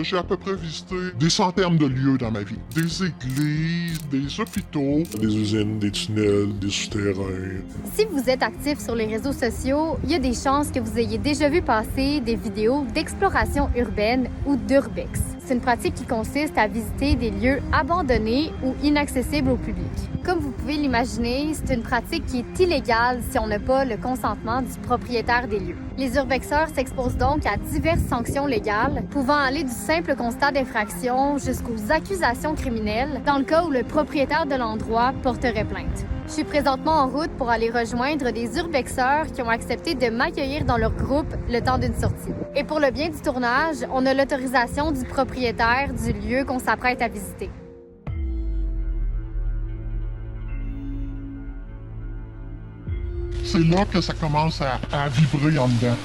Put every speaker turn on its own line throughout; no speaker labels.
j'ai à peu près visité des centaines de lieux dans ma vie. Des églises, des hôpitaux.
Des usines, des tunnels, des souterrains.
Si vous êtes actif sur les réseaux sociaux, il y a des chances que vous ayez déjà vu passer des vidéos d'exploration urbaine ou d'urbex. C'est une pratique qui consiste à visiter des lieux abandonnés ou inaccessibles au public. Comme vous pouvez l'imaginer, c'est une pratique qui est illégale si on n'a pas le consentement du propriétaire des lieux. Les urbexeurs s'exposent donc à diverses sanctions légales, pouvant aller du simple constat d'infraction jusqu'aux accusations criminelles dans le cas où le propriétaire de l'endroit porterait plainte. Je suis présentement en route pour aller rejoindre des urbexeurs qui ont accepté de m'accueillir dans leur groupe le temps d'une sortie. Et pour le bien du tournage, on a l'autorisation du propriétaire du lieu qu'on s'apprête à visiter.
C'est là que ça commence à vibrer en dedans.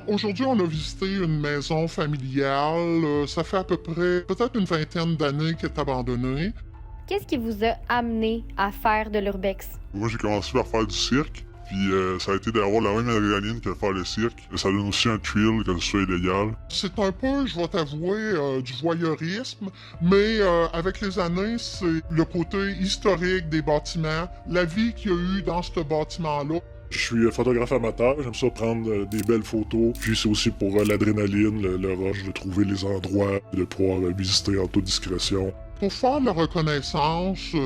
Aujourd'hui, on a visité une maison familiale. Ça fait à peu près, peut-être une vingtaine d'années qu'elle est abandonnée.
Qu'est-ce qui vous a amené à faire de l'urbex?
Moi, j'ai commencé par faire du cirque. Puis ça a été d'avoir la même adrénaline que de faire le cirque. Ça donne aussi un thrill que ce soit illégal.
C'est un peu, je vais t'avouer, du voyeurisme, mais avec les années, c'est le côté historique des bâtiments, la vie qu'il y a eu dans ce bâtiment-là.
Je suis photographe amateur, j'aime ça prendre des belles photos. Puis c'est aussi pour l'adrénaline, le rush de trouver les endroits, de pouvoir visiter en toute discrétion.
Pour faire de la reconnaissance,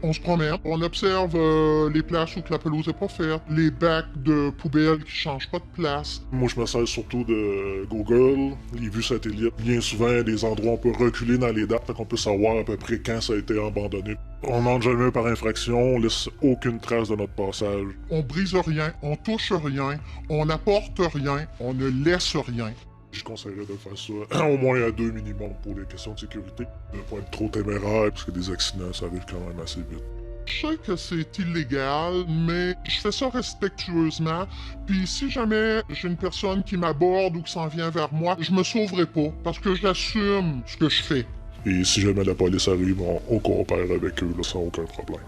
on se promène, on observe les places où que la pelouse n'est pas faite, les bacs de poubelles qui changent pas de place.
Moi, je me sers surtout de Google, les vues satellites. Bien souvent, il y a des endroits où on peut reculer dans les dates, fait qu'on peut savoir à peu près quand ça a été abandonné. On n'entre jamais par infraction, on laisse aucune trace de notre passage.
On brise rien, on touche rien, on n'apporte rien, on ne laisse rien.
Je conseillerais de faire ça au moins à 2 minimum pour les questions de sécurité. Ne pas être trop téméraire, parce que des accidents, ça arrive quand même assez vite.
Je sais que c'est illégal, mais je fais ça respectueusement. Puis si jamais j'ai une personne qui m'aborde ou qui s'en vient vers moi, je me sauverai pas, parce que j'assume ce que je fais.
Et si jamais la police arrive, on coopère avec eux là, sans aucun problème.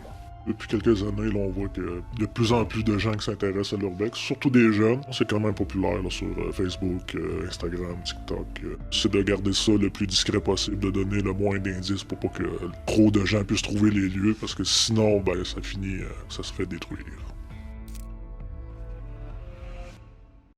Depuis quelques années, là, on voit qu'il y a de plus en plus de gens qui s'intéressent à l'urbex, surtout des jeunes. C'est quand même populaire là, sur Facebook, Instagram, TikTok. C'est de garder ça le plus discret possible, de donner le moins d'indices pour pas que trop de gens puissent trouver les lieux, parce que sinon, ben, ça finit, ça se fait détruire.